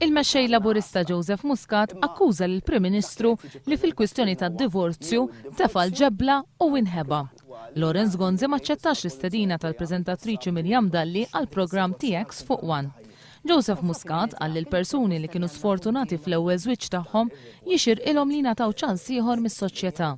Il-mexxej Laburista Joseph Muscat akkuża lill-Prim Ministru li fil-kwistjoni tad-divorzju tefa' l-ġebla u inħeba. Lawrence Gonzi ma ċċettax l-istedina tal-preżentatriċi Mirjam Dalli għall-programm TX fuq One. Joseph Muscat qal li l-persuni li kienu sfortunati fl-ewwel żwieġ tagħhom jixir ilhom li nagħtaw ċans ieħor mis-soċjetà.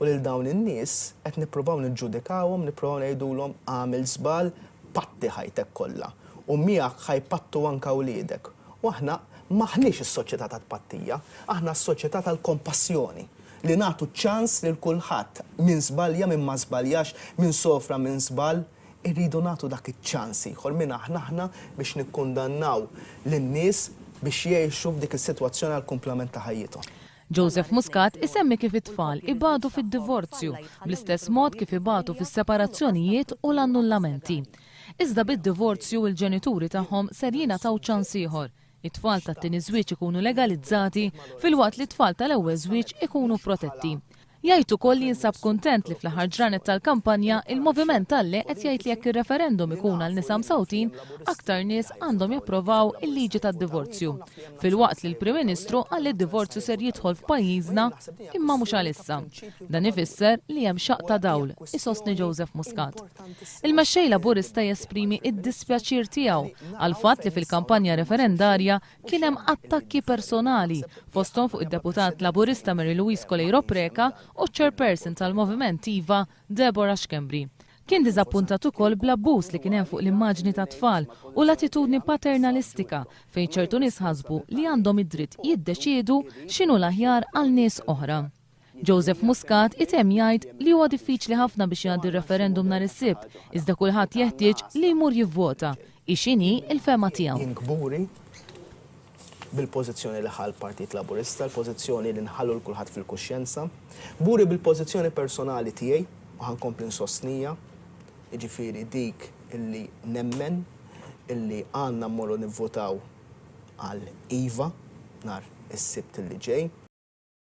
U lil dawn in-nies qed nippruvaw niġġudikawhom, nippruvaw ngħidulhom għamel żball patti ħajtek kollha u miegħek ħajpattu anke wliedek. U aħna maħniex is-soċjetà tat-tpattija, aħna s-soċjetà tal-kompassjoni li nagħtu ċans lil kulħadd min żbalja min ma żbaljax, min sofra min żball, irridu nagħtu dak iċ-ċans ieħor minn aħna biex nikkundannaw lin-nies biex jgħixu f'dik is-sitwazzjoni għal kumplament ta' ħajjithom. Joseph Muscat isemmi kif it-tfal ibadu fid-divorzju bl-istess mod kif ibatu fis-separazzjonijiet u l-annullamenti. Iżda bid-divorzju il-ġenituri tagħhom ser jingħataw ċans ieħor. It-tfal tat-tieni żwieġ ikunu legalizzati fil-waqt li t-tfal tal-ewwel żwieġ ikunu protetti. Jgħid ukoll li jinsab kuntent li fl-aħħar ġranet tal-kampanja il-Moviment Talli qed jgħid li jekk ir-referendum ikun għal nisa msawtin, aktar nies għandhom japprovaw il-liġi tad-divorzju. Fil-waqt li l-Prim Ministru qal li d-divorzju ser jidħol f'pajjiżna imma mhux għalissa. Dan ifisser li hemm xaq ta' dawl, isostni Joseph Muscat. Il-mexxej Laburista jesprimi id-dispjaċir tiegħu għal fatt li fil-kampanja referendarja kien hemm attakki personali fosthom fuq id-deputat Laburista Mary Louise Colejro Preka u chairperson tal-Moviment Iva Deborah Xkembri. Kien diżappuntat ukoll bl-abbuż li kien hemm fuq l-immaġni ta' tfal u l-attitudni paternalistika fejn ċertu nies ħasbu li għandhom id-dritt jiddeċiedu x'inhu l-aħjar għal nies oħra. Joseph Muscat itemm jgħid li huwa diffiċli ħafna biex jgħaddi r-referendum nhar is-Sibt, iżda kulħadd jeħtieġ li jmur jivvota. Ix'inhi l-fema tiegħu. Bil-pożizzjoni li ħal Partit Laburista, l-pożizzjoni li nħallu l-kulħadd fil-kuxjenza, buri bil-pożizzjoni personali tiegħi u ħankompli nsostnija, jiġifieri dik illi nemmen illi għandna mmorru nivvotaw għal Iva nhar is-Sibt illi ġej.